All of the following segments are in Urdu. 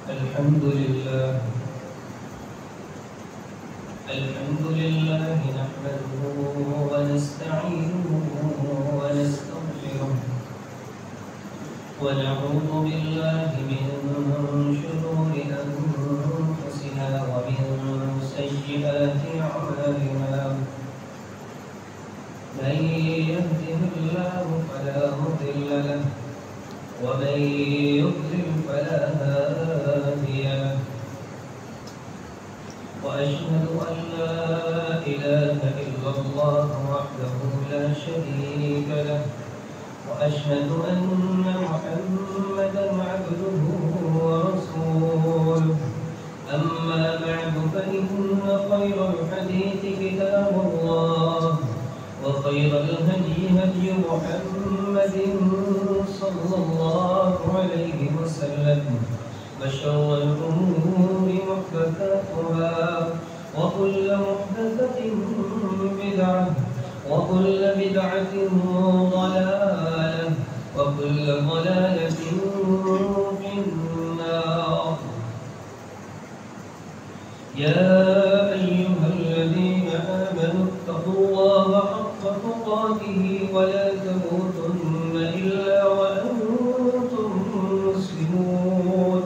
الحمد لله نحمده ونستعينه ونستغفره ونعوذ بالله من شرور أنفسنا ومن سيئات أعمالنا من يهده الله فلا مضل له ومن يضلل فلا هادي له وأشهد أن لا إله إلا الله وحده لا شريك له وأشهد أن محمدا عبده ورسوله أما بعد فإن خير الحديث كتاب الله وخير الهدي هدي محمد صلى الله عليه وسلم وشر الأمور محدثاتها وكل محدثة بدعة وكل بدعة ضلالة وكل ضلالة في النار. يا أيها الذين آمنوا اتقوا الله حق تقاته ولا تموتن إلا وأنتم مسلمون.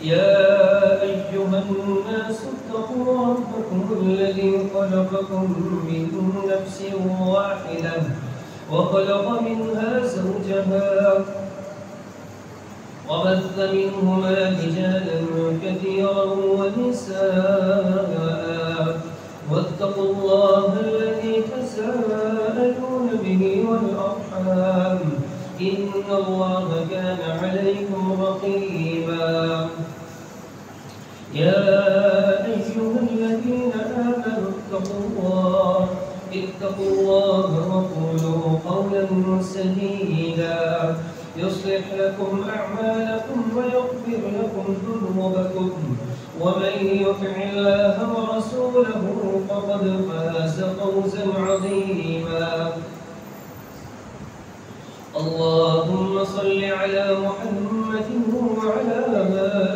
يا أيها الناس اتقوا ربكم الذي خلقكم من نفس واحدة وخلق منها زوجها وبث منهما رجالا كثيرا ونساء واتقوا الله الذي تساءلون به والأرحام إن الله كان عليكم رقيبا. يا أيها الذين آمنوا اتقوا الله وقولوا قولا سديدا يصلح لكم أعمالكم ويغفر لكم ذنوبكم ومن يطع الله ورسوله فقد فاز فوزا عظيما. اللهم صل على محمد وعلى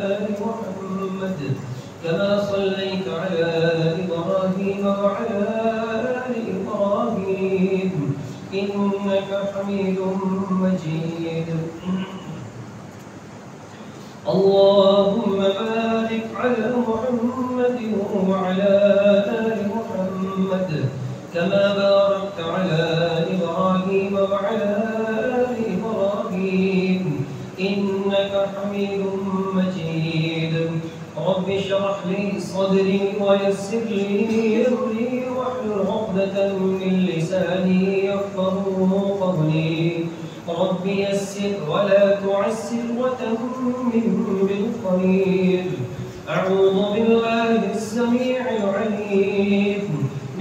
آل محمد كما صليت على إبراهيم وعلى آل إبراهيم إنك حميد مجيد. اللهم بارك على محمد وعلى آل محمد كما باركت على إبراهيم وعلى آل إبراهيم إنك حميد مجيد. رب اشرح لي صدري ويسر لي أمري واحلل عقدة من لساني يفقهوا قولي. رب يسر ولا تعسر وتمم بالخير. أعوذ بالله السميع العليم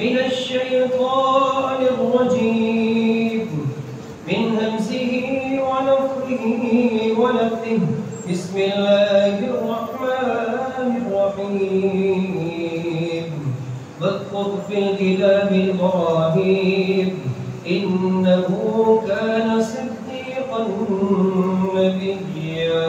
من الشيطان الرجيم من همزه ونفخه ونفثه. بسم الله الرحمن الرحيم. واذكر في الكتاب إبراهيم إنه كان صديقا نبيا.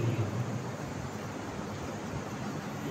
lahu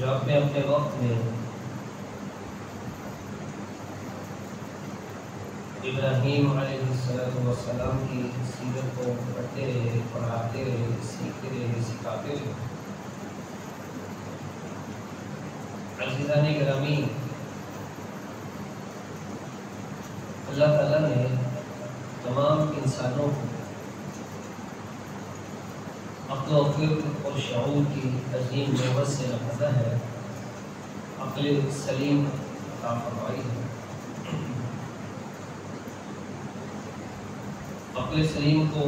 جو اپنے اپنے وقت میں ابراہیم علیہ السلام کی سیرت کو پڑھتے رہے، پڑھاتے رہے، سیکھتے رہے، سکھاتے رہے۔ عزیزان گرامی، اللہ تعالیٰ نے تمام انسانوں کو عقل و فکر اور شعور کی عظیم نعمت سے نوازا ہے، عقل سلیم عطا فرمائی ہے۔ عقل سلیم کو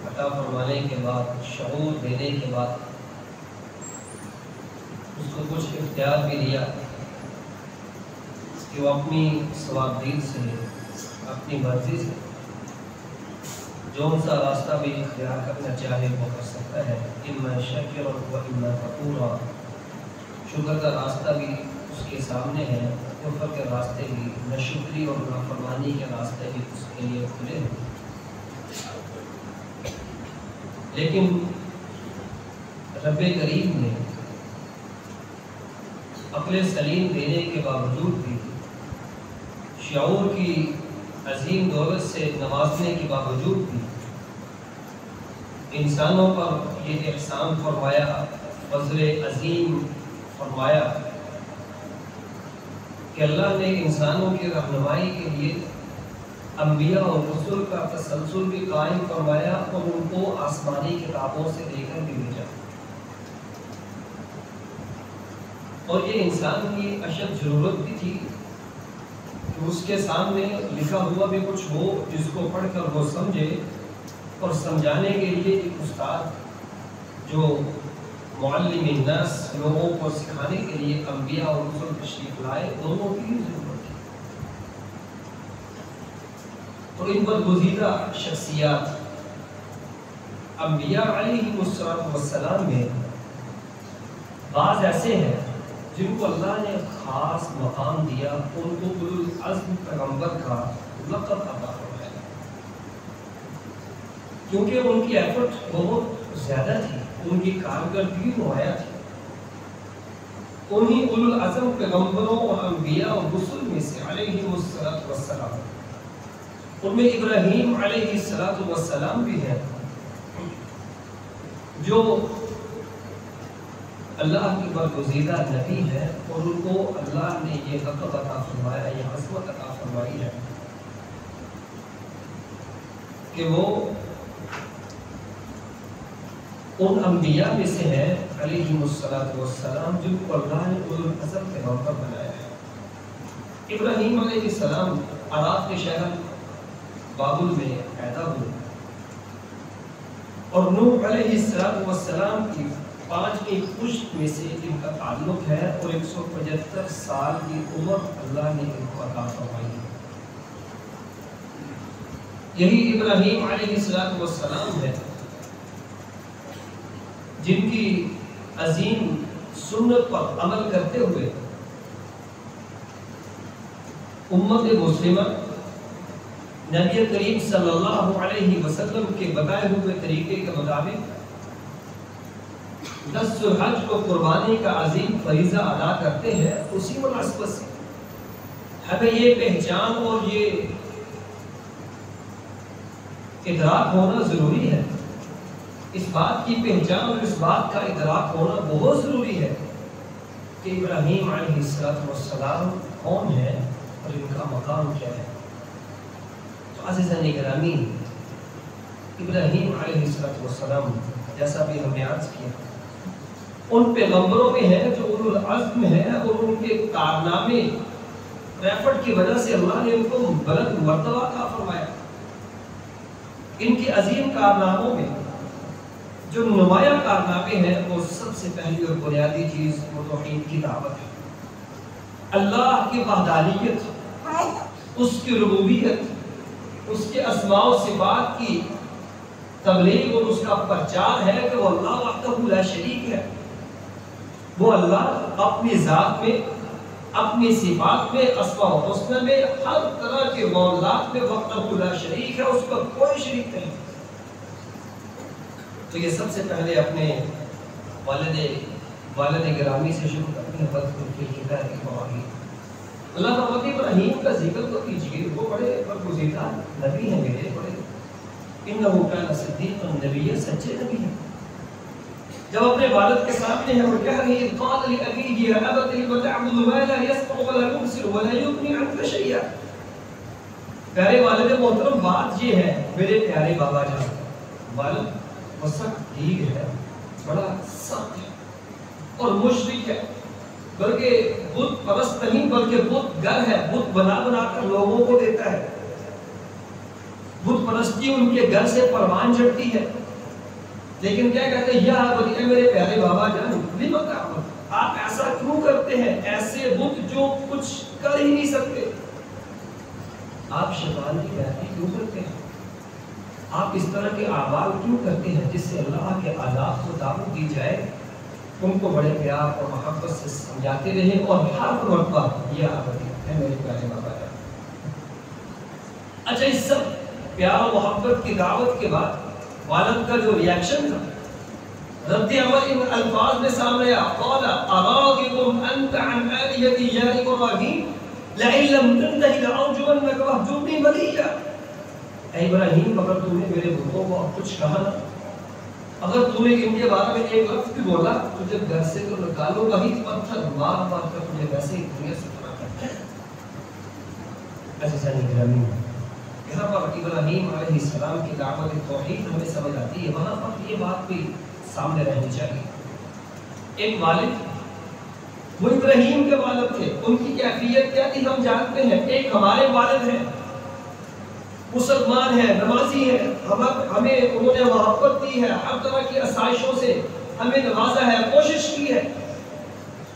عطا فرمانے کے بعد، شعور دینے کے بعد اس کو کچھ اختیار بھی دیا کہ وہ اپنی صوابدید سے، اپنی مرضی سے جو سا راستہ بھی اختیار کرنا چاہے وہ کر سکتا ہے۔ اما شاکرا و اما کفورا، شکر کا راستہ بھی اس کے سامنے ہے، کفر کے راستے بھی، ناشکری اور نافرمانی کے راستے بھی اس کے لیے کھلے ہیں۔ لیکن رب کریم نے عقل سلیم دینے کے باوجود بھی، شعور کی عظیم دولت سے نوازنے کے باوجود بھی انسانوں پر یہ احسان فرمایا، فضل عظیم فرمایا کہ اللہ نے انسانوں کی رہنمائی کے لیے انبیاء اور رسول کا تسلسل بھی قائم فرمایا اور ان کو آسمانی کتابوں سے دے کر بھی بھیجا۔ اور یہ انسان کی اشد ضرورت بھی تھی کہ اس کے سامنے لکھا ہوا بھی کچھ ہو جس کو پڑھ کر وہ سمجھے، اور سمجھانے کے لیے ایک استاد جو معلم الناس، لوگوں کو سکھانے کے لیے انبیاء اور رسول تشریف لائے، دونوں کی ضرورت تھی۔ تو ان پر گزیدہ شخصیات انبیاء علیہ السلام میں بعض ایسے ہیں جن کو اللہ نے خاص مقام دیا، ان کو اولو العزم پیغمبر کا لقب عطا فرمایا، کیونکہ ان کی ایفرٹ بہت زیادہ تھی، ان کی کارکردگی نمایاں تھی۔ انہی اولو العزم پیغمبروں اور انبیاء اور رسل میں سے علیہ السلام، ان میں ابراہیم علیہ السلام بھی ہیں جو اللہ کی برگزیدہ نبی ہے، اور ان کو اللہ نے یہ لقب عطا فرمایا، یہ عظمت عطا فرمائی ہے کہ وہ ان انبیاء میں سے ہیں علیہ السلام جن کو اللہ نے اولو العزم پیغمبر بنایا ہے۔ ابراہیم علیہ السلام عراق کے شہر بابل میں پیدا ہوئے، اور نوح علیہ السلام کی 5ویں پشت میں سے ان کا تعلق ہے، اور 175 سال کی عمر اللہ نے ان کو عطا فرمائی ہے۔ یہی ابراہیم علیہ السلام ہے جن کی عظیم سنت پر عمل کرتے ہوئے امت مسلمہ نبی کریم صلی اللہ علیہ وسلم کے بتائے ہوئے طریقے کے مطابق 10 ذوالحج کو قربانی کا عظیم فریضہ ادا کرتے ہیں۔ اسی مناسبت سے ہمیں یہ پہچان اور یہ ادراک ہونا ضروری ہے، اس بات کی پہچان اور اس بات کا ادراک ہونا بہت ضروری ہے کہ ابراہیم علیہ السلام کون ہے اور ان کا مقام کیا ہے۔ تو عزیزان گرامی، ابراہیم علیہ السلام جیسا بھی ہم نے عرض کیا، ان پیغمبروں میں ہے جو اولو العزم ہے، اور ان کے کارنامے ایفرٹ کی وجہ سے اللہ نے ان کو بلند مرتبہ عطا فرمایا۔ ان کی عظیم کارناموں میں جو نمایاں کارنامے ہیں، وہ سب سے پہلی اور بنیادی چیز وہ توحید کی دعوت ہے، اللہ کی وحدانیت، اس کی ربوبیت، اس کے اسماء و صفات کی تبلیغ اور اس کا پرچار ہے کہ وہ اللہ وحدہ لا شریک ہے۔ وہ اللہ اپنی ذات میں، اپنی صفات میں، اسماء و حسنہ میں، ہر طرح کے معاملات میں وحدہ لا شریک ہے، اس کا کوئی شریک نہیں۔ تو یہ سب سے پہلے اپنے والد والد گرامی سے شروع کرتے ہیں وذکر فی الکتاب ابراہیم. اللہ فرماتے ہیں ابراہیم کا ذکر تو کیجیے، وہ بڑے برگزیدہ نبی ہیں میرے، بڑے انہ کان صدیقا نبیّا، سچے نبی ہیں. جب اپنے والد کے سامنے ہیں اور کہہ رہی ہے قال لأبیہ یا ابت لم تعبد ما لا يسمع ولا يبصر ولا يغني عنك شيئا. پیارے والد محترم، بات یہ ہے میرے پیارے بابا جان، والد وہ سخت ڈھیگ ہے، بڑا سخت ہے اور مشرک ہے، بلکہ بت پرست نہیں بلکہ بت گر ہے، بت بنا بنا کر لوگوں کو دیتا ہے. بت پرستی ان کے گھر سے پروان چڑھتی ہے. لیکن کیا کہتے ہیں یا اے میرے پیارے بابا جان، لم تعبد، آپ ایسا کیوں کرتے ہیں؟ ایسے بت جو کچھ کر ہی نہیں سکتے، آپ شیطان کی پیروی کیوں کرتے ہیں؟ آپ اس طرح کے اعمال کیوں کرتے ہیں جس سے اللہ کے عذاب کو دعوت دی جائے؟ ان کو بڑے پیار اور محبت سے سمجھاتے رہے اور ہر مرتبہ یہ آبادی ہے میرے پیارے بابا جان. اچھا، اس سب پیار و محبت کی دعوت کے بعد والد کا جو ریاکشن تھا، رد عمل ان الفاظ میں سامنے آیا. قال اراغب انت عن آلهتي يا ابراہیم لئن لم تنته لارجمنك واهجرني مليا. اے ابراہیم، اگر تو نے میرے بتوں کو کچھ کہا نا، اگر تو نے ان کے بارے میں ایک لفظ بھی بولا، تجھے گھر سے تو نکالو گا ہی، پتھر مار مار کر تجھے ویسے ہی دنیا سے طرح کرتا ہے. عزیزان گرامی، یہاں پر ابراہیم علیہ السلام کی دعوت توحید ہمیں سمجھ آتی ہے. وہاں پر یہ بات بھی سامنے رہنی چاہیے. ایک والد، وہ ابراہیم کے والد تھے، ان کی کیفیت کیا تھی ہم جانتے ہیں. ایک ہمارے والد ہیں، مسلمان ہیں، نمازی ہیں، ہمیں انہوں نے محبت دی ہے، ہر طرح کی آسائشوں سے ہمیں نوازا ہے، کوشش کی ہے.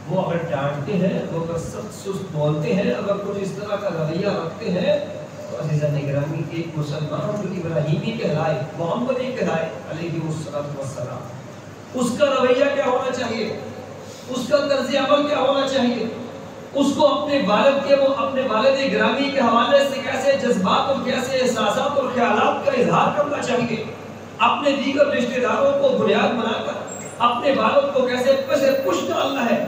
وہ اگر ڈانٹتے ہیں، وہ اگر سخت سست بولتے ہیں، اگر کچھ اس طرح کا رویہ رکھتے ہیں، تو عزیزان گرامی، ایک مسلمان جو ابراہیمی کہلائے، محمدی کہلائے علیہ السلام، اس کا رویہ کیا ہونا چاہیے؟ اس کا طرز عمل کیا ہونا چاہیے؟ اس کو اپنے والد کے، وہ اپنے والد گرامی کے حوالے سے کیسے جذبات اور کیسے احساسات اور خیالات کا اظہار کرنا چاہیے؟ اپنے دیگر رشتہ داروں کو بنیاد بنا کر اپنے والد کو کیسے پش ڈالنا ہے؟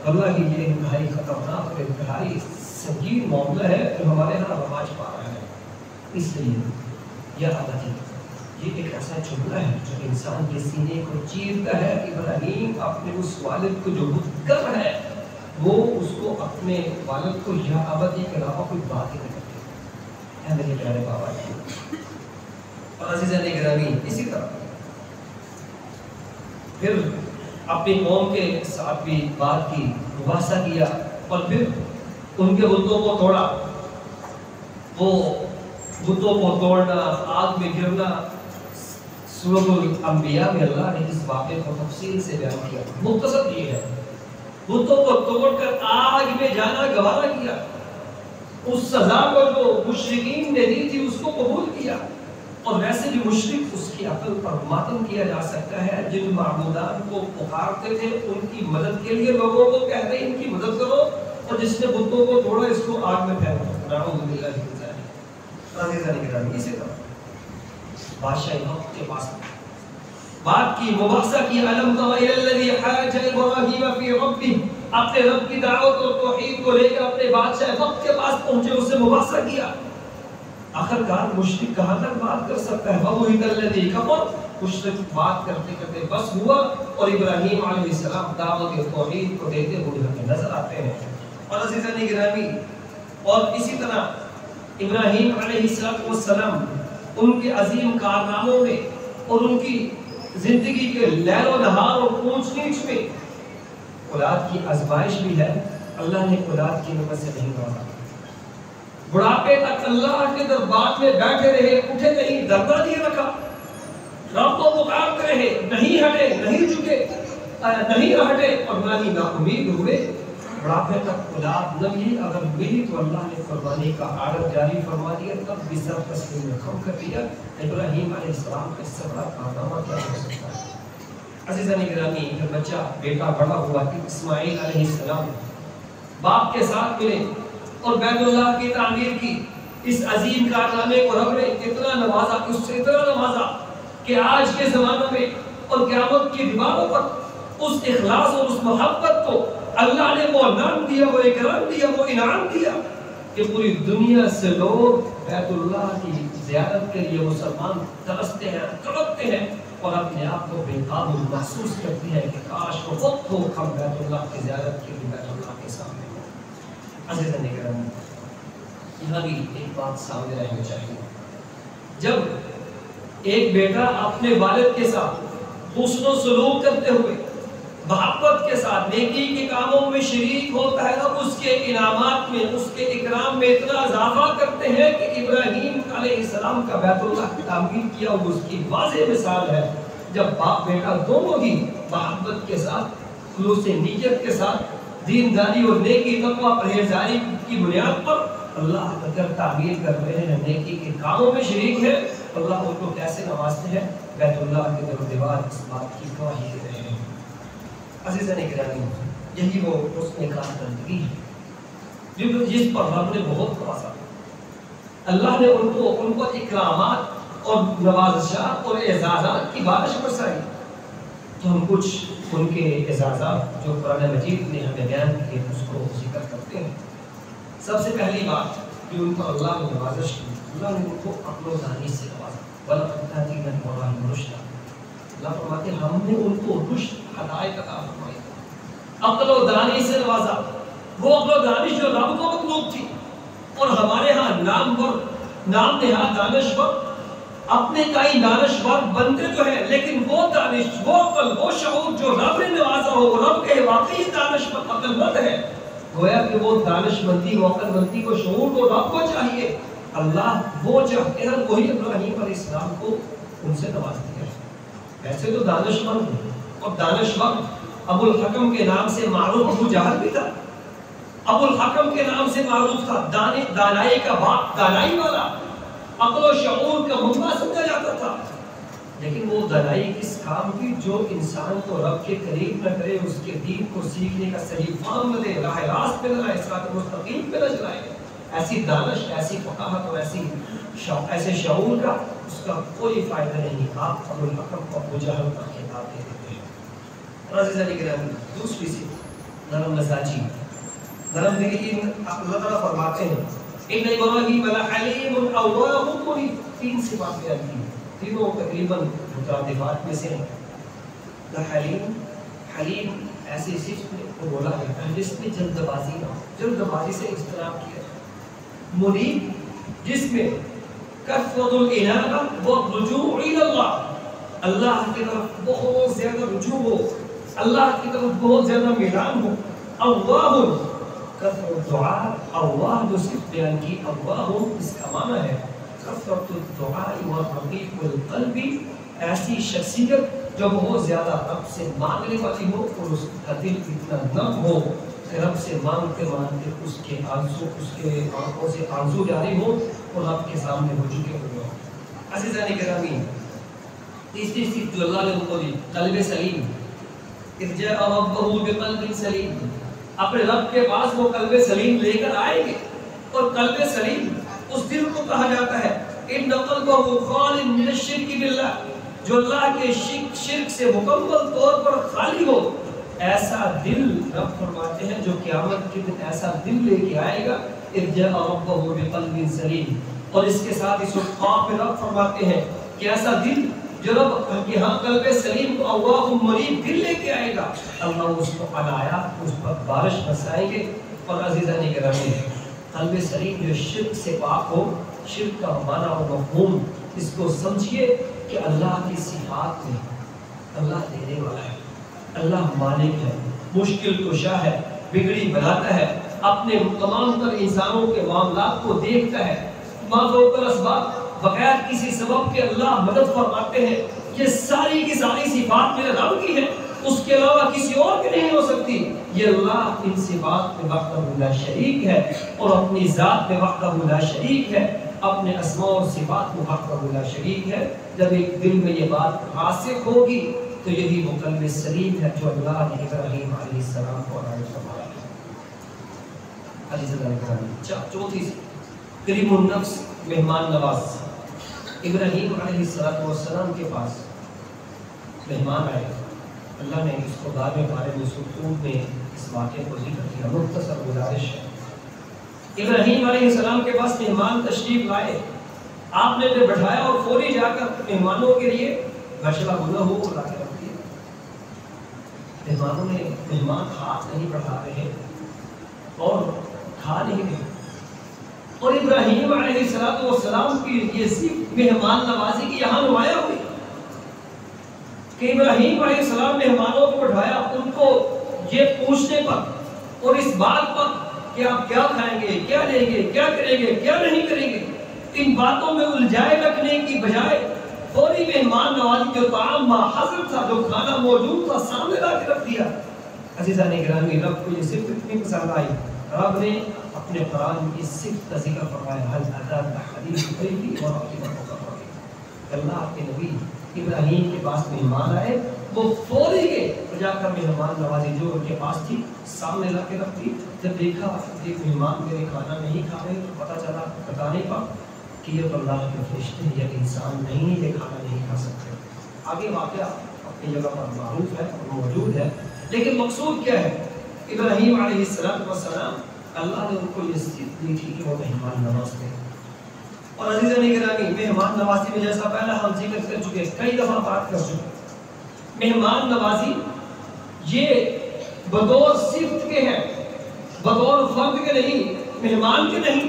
اللہ کی یہ انتہائی خطرناک اور انتہائی سنگین معاملہ ہے جو ہمارے ہاں رواج پا رہا ہے. اس لیے یہ عادت، یہ ایک ایسا جملہ ہے جو انسان کے سینے کو چیرتا ہے. ابراہیم اپنے اس والد کو جو مذکر ہے، وہ اس کو اپنے والد کو یا ابتی کے علاوہ کوئی بات ہی نہیں کرتے. اے میرے پیارے بابا جی اور عزیزان گرامی، اسی طرح پھر اپنی قوم کے ساتھ بھی بات کی، مباحثہ کیا، اور پھر ان کے بتوں کو توڑا. وہ بتوں کو توڑنا، آگ میں گرنا، سورۃ الانبیاء میں اللہ نے اس واقعے کو تفصیل سے بیان کیا. مختصر یہ ہے، بتوں کو توڑ کر آگ میں جانا گوارا کیا. اس سزا کو جو مشرکین نے دی تھی اس کو قبول کیا. اور ویسے بھی مشرک اس کی عقل پر ماتم کیا جا سکتا ہے. جن معبودان کو پکارتے تھے ان کی مدد کے لیے لوگوں کو کہہ رہے ان کی مدد کرو، اور جس نے بتوں کو توڑا اس کو آگ میں پھینکو. نعوذ باللہ من ذالک. عزیزان گرامی، اسی طرح بادشاہ وقت کے پاس بات کی، مباحثہ کی. علم تر الی الذی حاج ابراہیم فی ربہ، اپنے رب کی دعوت اور توحید کو لے کر اپنے بادشاہ وقت کے پاس پہنچے، اس سے مباحثہ کیا. آخرکار مشرک کہاں تک بات کر سکتا ہے؟ وَوَهِدَ الَّذِي كَفَرَ، مشرک بات کرتے کرتے بس ہوا، اور ابراہیم علیہ السلام دعوت توحید کو دیتے ہوئے ہمیں نظر آتے ہیں. اور عزیزان گرامی، اور اسی طرح ابراہیم علیہ السلام ان کے عظیم کارناموں میں اور ان کی زندگی کے لیل و نہار اور اونچ نیچ میں اولاد کی آزمائش بھی ہے. اللہ نے اولاد کی نعمت سے نہیں نوازا. بڑھاپے تک اللہ کے دربار میں بیٹھے رہے، اٹھے نہیں، دردہ نہیں رکھا، رب کو پکارتے رہے، نہیں ہٹے، نہیں جھکے، نہیں ہٹے، اور نہ ہی ناامید ہوئے. بڑھاپے تک اولاد نہ ملی، اگر ملی تو اللہ نے قربانی کا آرڈر جاری فرما دیا، تب بھی سر تسلیم میں کم کر دیا. ابراہیم علیہ السلام کا اس سے بڑا کارنامہ کیا ہو سکتا ہے؟ عزیزان گرامی، پھر بچہ بیٹا بڑا ہوا کہ اسماعیل علیہ السلام باپ کے ساتھ ملے اور بیت اللہ کی تعمیر کی. اس عظیم کارنامے کو رب نے اتنا نوازا، اس سے اتنا نوازا کہ آج کے زمانے میں اور قیامت کی دیواروں پر اس اخلاص اور اس محبت کو اللہ نے وہ نام دیا، وہ اکرام دیا، وہ انعام دیا کہ پوری دنیا سے لوگ بیت اللہ کی زیارت کے لیے مسلمان ترستے ہیں، تڑپتے ہیں اور اپنے آپ کو بے قابو محسوس کرتے ہیں کہ کاش وہ وقت ہو ہم بیت اللہ کی زیارت کے لیے بیت اللہ کے سامنے ہوں۔ عزیزاً کرام، یہاں بھی ایک بات سامنے رہنی چاہیے، جب ایک بیٹا اپنے والد کے ساتھ حسن و سلوک کرتے ہوئے محبت کے ساتھ نیکی کے کاموں میں شریک ہوتا ہے تو اس کے انعامات میں، اس کے اکرام میں اتنا اضافہ کرتے ہیں کہ ابراہیم علیہ السلام کا بیت اللہ کی تعمیر کیا وہ اس کی واضح مثال ہے۔ جب باپ بیٹا دونوں ہی محبت کے ساتھ، خلوص نیت کے ساتھ، دینداری اور نیکی تقویٰ پرہیزگاری کی بنیاد پر اللہ کا گھر تعمیر کر رہے ہیں، نیکی کے کاموں میں شریک ہے، اللہ ان کو کیسے نوازتے ہیں؟ بیت اللہ کے در و دیوار اس بات کی گواہی دے رہے ہیں۔ عزیزاً گرامی، یہی وہ حسن کارکردگی ہے جس پر رب نے بہت نوازا۔ اللہ نے ان کو اکرامات اور نوازشات اور اعزازات کی بارش برسائی، تو ہم کچھ ان کے اعزازات جو قرآن مجید نے ہمیں بیان کیے اس کو ذکر کرتے ہیں۔ سب سے پہلی بات کہ ان کو اللہ نے نوازش کی، اللہ نے ان کو عقل و دانش سے نوازا۔ وَلَقَدْ آتَيْنَا إِبْرَاهِيمَ رُشْدًا، اللہ فرماتے ہیں ہم نے ان کو رشد، ہدایت عطا فرمائی، عقل و دانش سے نوازا، وہ عقل و دانش جو رب کو مطلوب تھی۔ اور ہمارے ہاں نام نہاد دانشور، اپنے کئی دانشور بنتے تو ہیں، لیکن وہ دانش، وہ عقل، وہ شعور جو رب نے نوازا ہو، رب کے واقعی دانشور عقل مند ہے، گویا کہ وہ دانش مندی، وہ عقل مندی کو، شعور کو رب کو چاہیے۔ اللہ وہ چاہتے ہیں، وہی ابراہیم علیہ السلام کو ان سے نواز دیا۔ ایسے تو دانشمند ہیں، اور دانشور ابو الحکم کے نام سے معروف ابو جہل بھی تھا، ابو الحکم کے نام سے معروف تھا، دانائی کا باپ، دانائی والا، عقل و شعور کا منبع سمجھا جاتا تھا۔ لیکن وہ دانائی کس کام کی؟ جو انسان کو رب کے قریب نہ کرے، اس کے دین کو سیکھنے کا صحیح فہم نہ دے، راہ راست پہ نہ لائے، صراط مستقیم پہ نہ چلائے۔ ایسی دانش، ایسی فقاہت اور ایسے شعور کا اس کا کوئی فائدہ نہیں۔ آپ ابو الحکم کو ابو جہل کا خطاب دے دیتے ہیں۔ عزیزاً گرامی، دوسری سی نرم مزاجی، نرم دلی۔ اللہ تعالیٰ فرماتے ہیں ان ابراہیم لحلیم اوواہ منیب، تین صفات بیان کی، تینوں تقریباً مترادفات میں سے ہیں۔ حلیم ایسی صفت کو بولا ہے جس میں جلد بازی سے اجتناب کیا۔ منیب جس میں کثرت الانابہ والرجوع الی اللہ، اللہ کی طرف بہت زیادہ رجوع ہو، اللہ کی طرف بہت زیادہ میلان ہو۔ اواہ کثرت دعا، اواہ جو صرف بیان کی، اواہ اس کا معنی ہے کثرت الدعاء والرقیق القلب، ایسی شخصیت جو بہت زیادہ رب سے مانگنے والی ہو اور اس کا دل اتنا نم ہو کہ رب سے مانگتے مانگتے اس کے آنکھوں سے آنسو جاری ہو اور رب کے سامنے ہو چکے ہوئے ہو۔ عزیزان گرامی، تیسری صفت جو اللہ نے ان کو دی، قلب سلیم۔ اذ جاء ربہ بقلب سلیم، اپنے رب کے پاس وہ قلب سلیم لے کر آئیں گے۔ اور قلب سلیم اس دل کو کہا جاتا ہے ان قلبہ خال من الشرک باللہ، جو اللہ کے شرک سے مکمل طور پر خالی ہو، ایسا دل رب فرماتے ہیں جو قیامت کے دن ایسا دل لے کے آئے گا۔ اذ جاء ربہ بقلب سلیم، اور اس کے ساتھ اس وقت میں رب فرماتے ہیں کہ ایسا دل جو رب یہاں قلب سلیم کو اواہ منیب دل لے کے آئے گا، اللہ اس کو عنایا، اس پر بارش برسائیں گے۔ اور عزیزان گرامی، قلب سلیم جو شرک سے پاک ہو، شرک کا معنی اور مفہوم اس کو سمجھیے کہ اللہ کی صفات میں اللہ دینے والا ہے، اللہ مالک ہے، مشکل کشا ہے، بگڑی بناتا ہے، اپنے تمام تر انسانوں کے معاملات کو دیکھتا ہے، ما فوق الاسباب، بغیر کسی سبب کے اللہ مدد فرماتے ہیں۔ یہ ساری کی ساری صفات میرے رب کی ہے، اس کے علاوہ کسی اور کی نہیں ہو سکتی۔ یہ اللہ ان صفات میں وحدہ لا شریک ہے، اور اپنی ذات میں وحدہ لا شریک ہے، اپنے اسماء اور صفات میں وحدہ لا شریک ہے۔ جب ایک دل میں یہ بات راسخ ہوگی تو یہی وہ قلب سلیم ہے جو اللہ نے ابراہیم علیہ السلام کو عطا فرمایا۔ چوتھی کریم النفس، مہمان نواز۔ ابراہیم علیہ السلام کے پاس مہمان آئے، اللہ نے اس کو بعد میں بارے میں سورۃ میں اس واقعے کو ذکر کیا. مختصر گزارش ہے. ابراہیم علیہ السلام کے پاس مہمان تشریف لائے، آپ نے انہیں بٹھایا اور فوری جا کر مہمانوں کے لیے گشلا گنا ہو لا کے رکھ دیا. مہمانوں نے مہمان ہاتھ نہیں بڑھا رہے اور کھا نہیں رہے، اور ابراہیم علیہ السلام کی یہ صرف مہمان نوازی کی یہاں نمایاں ہوئی کہ ابراہیم علیہ السلام مہمانوں کو بٹھایا ان کو یہ پوچھنے پر اور اس بات پر کہ آپ کیا کھائیں گے، کیا لیں گے، کیا کریں گے، کیا نہیں کریں گے، ان باتوں میں الجھائے رکھنے کی بجائے فوری مہمان نوازی جو طعام حاضر تھا، جو کھانا موجود تھا، سامنے لا کے رکھ دیا. عزیزان گرامی، رب کو یہ صرف اتنی پسند آئی، رب نے اپنے قرآن کی صفت کا ذکر فرمایا. حل اتاک حدیث الضیف والرجل المکرم. اللہ کے نبی ابراہیم کے پاس مہمان آئے، وہ فوری گئے جا کر مہمان نوازی جو ان کے پاس تھی سامنے لا کے رکھ دی. جب دیکھا ایک مہمان میرے کھانا نہیں کھا رہے تو پتہ چلا بتانے پر کہ یہ تو اللہ کے فرشتے ہیں، یہ انسان نہیں، یہ کھانا نہیں کھا سکتے. آگے واقعہ اپنی جگہ پر معروف ہے اور موجود ہے، لیکن مقصود کیا ہے؟ ابراہیم علیہ السلام اللہ نے ان کو یہ صفت دی تھی کہ وہ مہمان نواز تھے. اور عزیزان گرامی، مہمان نوازی میں جیسا پہلا ہم ذکر کر چکے، کئی دفعہ بات کر چکے، مہمان نوازی یہ بطور صفت کے ہیں، بطور فرد کے نہیں، مہمان کے نہیں.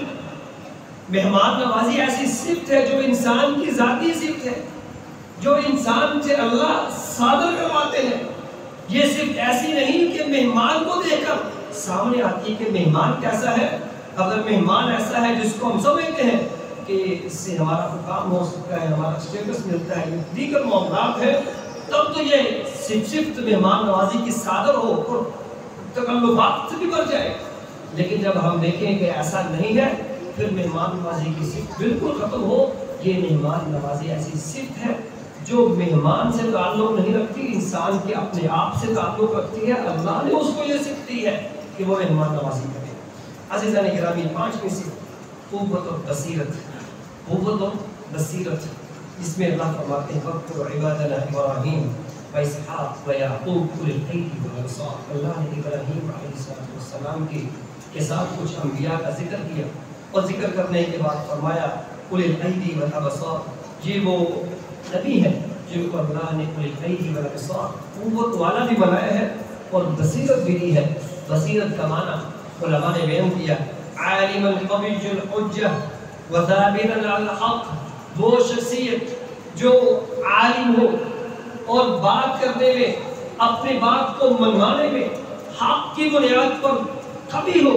مہمان نوازی ایسی صفت ہے جو انسان کی ذاتی صفت ہے، جو انسان سے اللہ صادر کرواتے ہیں. یہ صفت ایسی نہیں کہ مہمان کو دیکھ کر سامنے آتی کہ مہمان کیسا ہے. اگر مہمان ایسا ہے جس کو ہم سمجھتے ہیں کہ اس سے ہمارا کام ہو سکتا ہے، ہمارا اسٹیٹس ملتا ہے، یہ دیگر معاملات ہے، تب تو یہ صفت مہمان نوازی کی صادر ہو اور تکلفات سے بھی بڑھ جائے. لیکن جب ہم دیکھیں کہ ایسا نہیں ہے، پھر مہمان نوازی کی صفت بالکل ختم ہو. یہ مہمان نوازی ایسی صفت ہے جو مہمان سے تعلق نہیں رکھتی، انسان کے اپنے آپ سے تعلق رکھتی ہے. اللہ نے اس کو یہ صفت دی ہے کہ وہ مہمان نوازی کرے. عزیزان گرامی، پانچویں صفت قوت اور بصیرت. قوت اور بصیرت، جس میں اللہ فرماتے ہیں وَاذْكُرْ عِبَادَنَا إِبْرَاهِيمَ وَإِسْحَاقَ وَيَعْقُوبَ أُولِي الْأَيْدِي وَالْأَبْصَارِ. اللہ نے ابراہیم علیہ السلام کے ساتھ کچھ انبیاء کا ذکر کیا اور ذکر کرنے کے بعد فرمایا اولی الایدی والابصار. یہ وہ نبی ہے جن کو اللہ نے اولی الایدی والابصار، قوت والا بھی بنایا ہے اور بصیرت بھی دی ہے. بصیرت کا معنی علماء نے بیان کیا عالم القوی الحجہ وثابتا علی الحق. وہ شخصیت جو عالم ہو اور بات کرنے میں، اپنی بات کو منوانے میں حق کی بنیاد پر کبھی ہو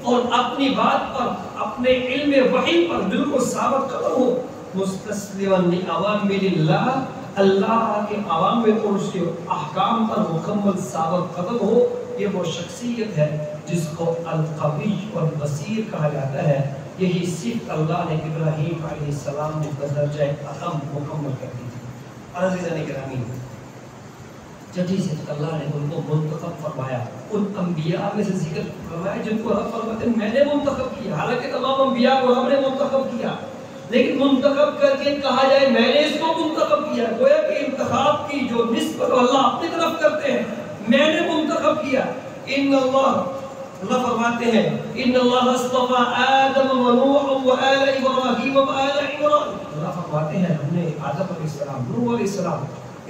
اور اپنی بات پر، اپنے علم وحی پر بالکل ثابت قدم ہو. مستسلما لأوامر اللہ، اللہ کے اوامر اور اس کے احکام پر مکمل ثابت قدم ہو. یہ وہ شخصیت ہے جس کو القوی اور بصیر کہا جاتا ہے. یہی صفت اللہ نے ابراہیم علیہ السلام کو درجہ اہم مکمل کر دی تھی. عزیزان گرامی، چھٹی صفت اللہ نے ان کو منتخب فرمایا. ان انبیاء میں سے ذکر فرمایا جن کو رب فرماتے ہیں میں نے منتخب کیا. حالانکہ تمام انبیاء کو رب نے منتخب کیا، لیکن منتخب کر کے کہا جائے میں نے اس کو منتخب کیا، گویا کہ انتخاب کی جو نسبت اللہ اپنی طرف کرتے ہیں، میں نے منتخب کیا. ان اللہ فرماتے ہیں ان اللہ اصطفى آدم ونوح وآل ابراہیم وآل عمران. اللہ فرماتے ہیں ہم نے آدم علیہ السلام، نوح علیہ السلام،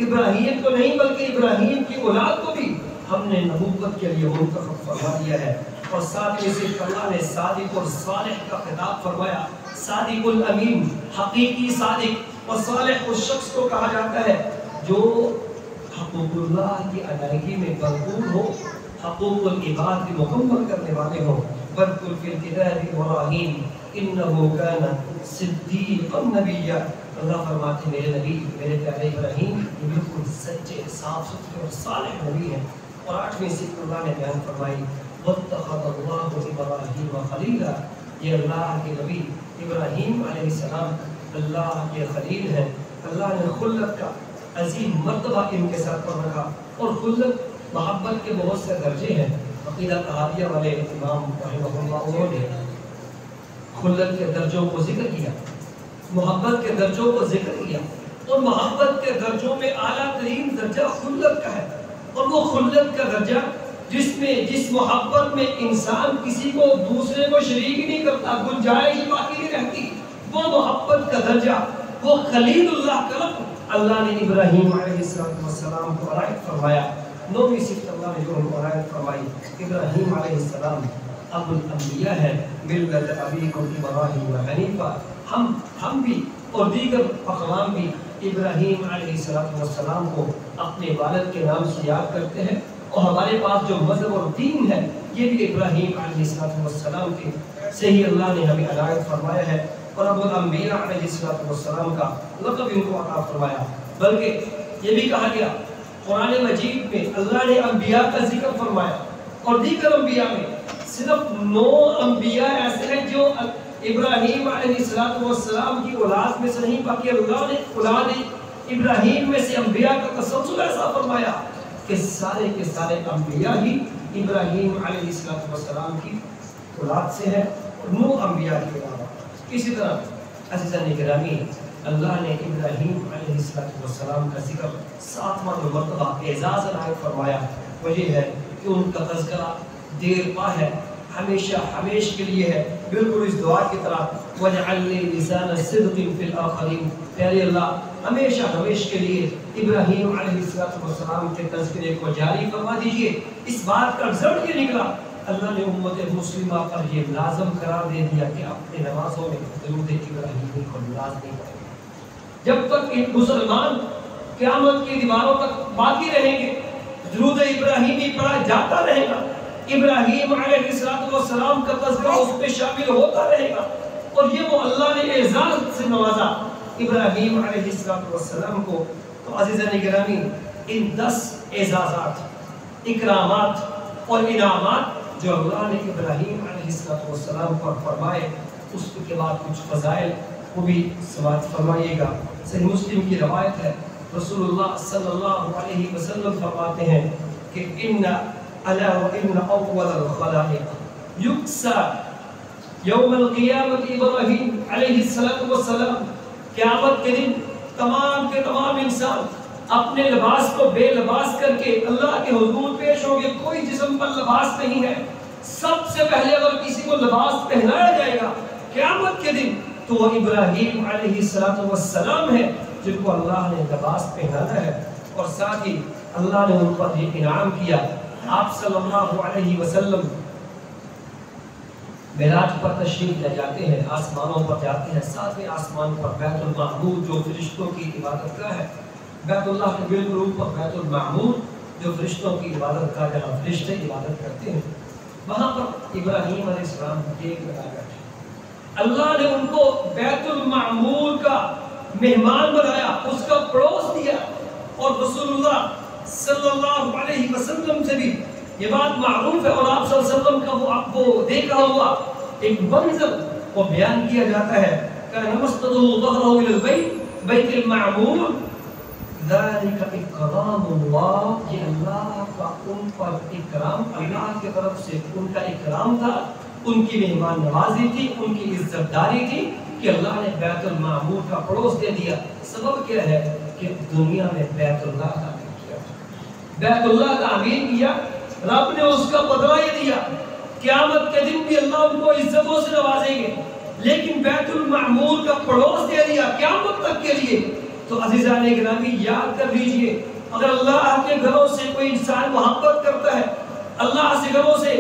ابراہیم کو نہیں بلکہ ابراہیم کی اولاد کو بھی ہم نے نبوت کے لیے منتخب فرما دیا ہے. اور ساتھ میں سے اللہ نے صادق اور صالح کا خطاب فرمایا. صادق الامین، حقیقی صادق، اور صالح اس شخص کو کہا جاتا ہے جو حقوق اللہ کی ادائیگی میں بھرپور ہو، حقوق العباد کی مکمل کرنے والے ہوں. وَاذْكُرْ فِي الْكِتَابِ إِبْرَاهِيمَ إِنَّهُ كَانَ صِدِّيقًا نَبِيًّا. اللہ فرماتے ہیں میرے نبی، میرے پیارے ابراہیم یہ بالکل سچے، صاف ستھرے اور صالح نبی ہیں. اور آٹھویں صفت اللہ نے بیان فرمائی وَاتَّخَذَ اللَّهُ إِبْرَاهِيمَ خَلِيلًا. یہ اللہ کے نبی ابراہیم علیہ السلام اللہ کے خلیل ہیں. اللہ نے خلت کا عظیم مرتبہ ان کے ساتھ پر رکھا. اور خلت محبت کے بہت سے درجے ہیں. عقیدہ طحاویہ والے امام رحمہ اللہ انہوں نے خلت کے درجوں کو ذکر کیا، محبت کے درجوں کو ذکر کیا، اور محبت کے درجوں میں اعلیٰ ترین درجہ خلت کا ہے. اور وہ خلت کا درجہ جس محبت میں انسان کسی کو دوسرے کو شریک نہیں کرتا، گنجائش ہی باقی نہیں رہتی، وہ محبت کا درجہ، وہ خلیل اللہ کا لقب اللہ نے ابراہیم علیہ السلام کو عنایت فرمایا۔ نویں صفت اللہ نے جو ان کو عنایت فرمائی، ابراہیم علیہ السلام ابو الانبیاء ہے، ملت ابیکم ابراہیم حنیفہ۔ ہم بھی اور دیگر اقوام بھی ابراہیم علیہ السلام کو اپنے والد کے نام سے یاد کرتے ہیں، اور ہمارے پاس جو مذہب اور دین ہے یہ بھی ابراہیم علیہ السلام کے سے ہی اللہ نے ہمیں عنایت فرمایا ہے، اور ابو الانبیاء علیہ السلام کا لقب ان کو عطا فرمایا۔ بلکہ یہ بھی کہا گیا قرآن مجید میں اللہ نے انبیاء کا ذکر فرمایا، اور دیگر انبیاء میں صرف 9 انبیاء ایسے ہیں جو ابراہیم علیہ السلام کی اولاد میں سے نہیں، باقی اللہ نے اولاد ابراہیم میں سے انبیاء کا تسلسل ایسا فرمایا کہ سارے کے سارے انبیاء ہی ابراہیم علیہ السلام کی اولاد سے ہیں، اور 9 انبیاء کے علاوہ۔ اسی طرح عزیزان گرامی، اللہ نے ابراہیم علیہ السلام کا ذکر 7واں مرتبہ اعزاز عنایت فرمایا۔ وجہ ہے کہ ان کا تذکرہ دیر پا ہے، ہمیشہ ہمیش کے لیے ہے، بالکل اس دعا کی طرح وَجْعَلْ لِي لِسَانَ صِدْقٍ فِي الْآخِرِينَ۔ پیارے اللہ ہمیشہ ہمیش کے لیے ابراہیم علیہ السلام کے تذکرے کو جاری فرما دیجئے۔ اس بات کا رزلٹ یہ نکلا، اللہ نے امت مسلمہ پر یہ لازم قرار دے دیا کہ اپنے نمازوں میں درود ابراہیمی کو لازمی کریں۔ جب تک ایک مسلمان قیامت کی دیواروں تک باقی رہیں گے، درود ابراہیمی پڑھا جاتا رہے گا، ابراہیم علیہ السلام کا تذکرہ اس میں شامل ہوتا رہے گا، اور یہ وہ اللہ نے اعزاز سے نوازا ابراہیم علیہ السلام کو۔ تو عزیزان گرامی، ان 10 اعزازات، اکرامات اور انعامات جو اللہ نے ابراہیم علیہ السلام پر فرمائے، اس کے بعد کچھ فضائل کو بھی سماعت فرمائیے گا۔ صحیح مسلم کی روایت ہے، رسول اللہ صلی اللہ علیہ وسلم فرماتے ہیں کہ ان اول الخلائق یکسا یوم القیامت ابراہیم علیہ السلام، قیامت کے دن تمام کے تمام انسان اپنے لباس کو بے لباس کر کے اللہ کے حضور پیش ہوں گے، کوئی جسم پر لباس نہیں ہے۔ سب سے پہلے اگر کسی کو لباس پہنایا جائے گا قیامت کے دن تو وہ ابراہیم علیہ السلام ہے جن کو اللہ نے لباس پہنانا ہے، اور ساتھ ہی اللہ نے ان پر یہ انعام کیا۔ آپ صلی اللہ علیہ وسلم معراج پر تشریف لے جاتے ہیں، آسمانوں پر جاتے ہیں، 7ویں آسمان پر بیت المعمور جو فرشتوں کی عبادت گاہ ہے، بیت اللہ کے بالکل اوپر بیت المعمور جو فرشتوں کی عبادت گاہ جہاں فرشتے عبادت کرتے ہیں، وہاں پر ابراہیم علیہ السلام ٹیک لگا بیٹھے۔ اللہ نے ان کو بیت المعمور کا مہمان بنایا، اس کا پڑوس دیا، اور رسول اللہ صلی اللہ علیہ وسلم سے بھی یہ بات معروف ہے، اور آپ صلی اللہ علیہ وسلم کا وہ آپ کو دیکھا ہوا ایک منظر وہ بیان کیا جاتا ہے کہ نمستدو ظہرہ الى البیت بیت المعمور ذالک اکرام اللہ، یہ اللہ کا ان پر اکرام، اللہ کی طرف سے ان کا اکرام تھا، ان کی مہمان نوازی تھی، ان کی عزت داری تھی کہ اللہ نے بیت المعمور کا پڑوس دے دیا۔ سبب کیا ہے کہ دنیا میں بیت اللہ تعمیر کیا، بیت اللہ تعمیر کیا، رب نے اس کا بدلہ یہ دیا، قیامت کے دن بھی اللہ ان کو عزتوں سے نوازیں گے، لیکن بیت المعمور کا پڑوس دے دیا قیامت تک کے لیے۔ تو عزیزان گرامی یاد کر لیجئے، اگر اللہ کے گھروں سے کوئی انسان محبت کرتا ہے، اللہ سے گھروں سے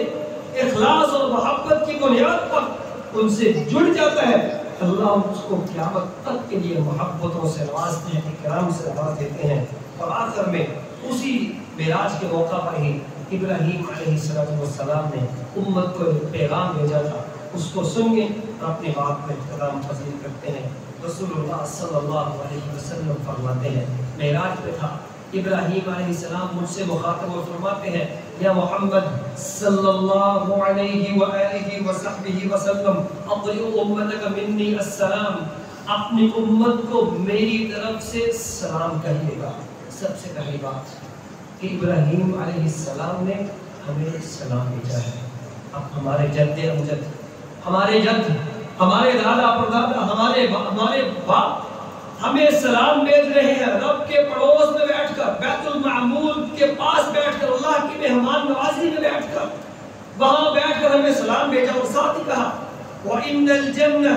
اخلاص اور محبت کی بنیاد پر ان سے جڑ جاتا ہے، اللہ اس کو قیامت تک کے لیے محبتوں سے نوازتے ہیں، اکرام سے نواز دیتے ہیں۔ اور آخر میں اسی معراج کے موقع پر ہی ابراہیم علیہ السلام نے امت کو پیغام بھیجا تھا، اس کو سنیں اور اپنی بات میں احترام پذیر کرتے ہیں۔ رسول اللہ صلی اللہ علیہ وسلم فرماتے ہیں، معراج پہ تھا ابراہیم علیہ السلام مجھ سے مخاطب اور فرماتے ہیں، یا محمد صلی اللہ علیہ وآلہ وصحبہ وسلم اقرئ امتک منی السلام، اپنی امت کو میری طرف سے سلام کہیے گا۔ سب سے پہلی بات کہ ابراہیم علیہ السلام نے ہمیں سلام بھیجا ہے۔ اب ہمارے جد امجد، ہمارے جد، ہمارے دادا پردادا، ہمارے باپ، ہمیں سلام بھیج رہے ہیں رب کے پڑوس میں بیٹھ کر، بیت المعمور کے پاس بیٹھ کر، اللہ کی مہمان نوازی میں بیٹھ کر، وہاں بیٹھ کر ہمیں سلام بھیجا اور ساتھ ہی کہا وَإِنَّ الْجَنَّةَ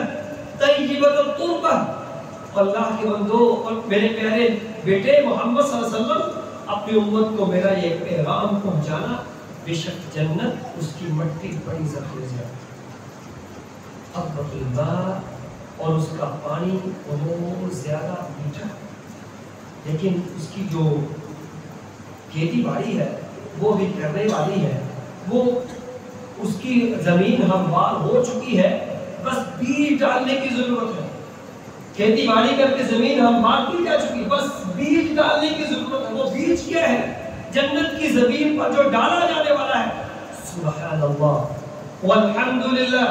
طَيِّبَةُ التُّرْبَةِ، اللہ کے بندو اور میرے پیارے بیٹے محمد صلی اللہ علیہ وسلم اپنی امت کو میرا یہ پیغام پہنچانا، بے شک جنت اس کی مٹی بڑی زرخیز ہے، حبۃ الماء، اور اس کا پانی بہت زیادہ میٹھا، لیکن اس کی جو کھیتی باڑی ہے وہ بھی کرنے والی ہے، وہ اس کی زمین ہموار ہو چکی ہے، بس بیج ڈالنے کی ضرورت ہے، کھیتی باڑی کر کے زمین ہموار کی جا چکی، بس بیج ڈالنے کی ضرورت ہے۔ وہ بیج کیا ہے؟ جنت کی زمین پر جو ڈالا جانے والا ہے۔ سبحان اللہ والحمدللہ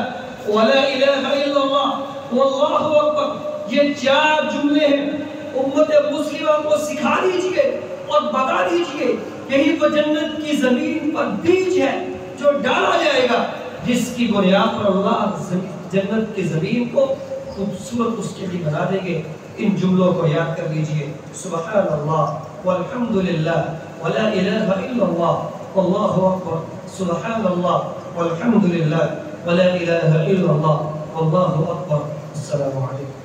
ولا الہ الا اللہ واللہ اکبر، یہ 4 جملے ہیں، امت مسلمہ کو سکھا دیجئے اور بتا دیجئے یہی تو جنت کی زمین پر بیج ہے جو ڈالا جائے گا، جس کی بنیاد پر اللہ جنت کی زمین کو خوبصورت اس کے لیے بنا دیں گے۔ ان جملوں کو یاد کر لیجئے، سبحان اللہ والحمدللہ ولا الہ الا اللہ واللہ اکبر، سبحان اللہ والحمدللہ ولا الہ الا اللہ واللہ اکبر۔ السلام علیکم۔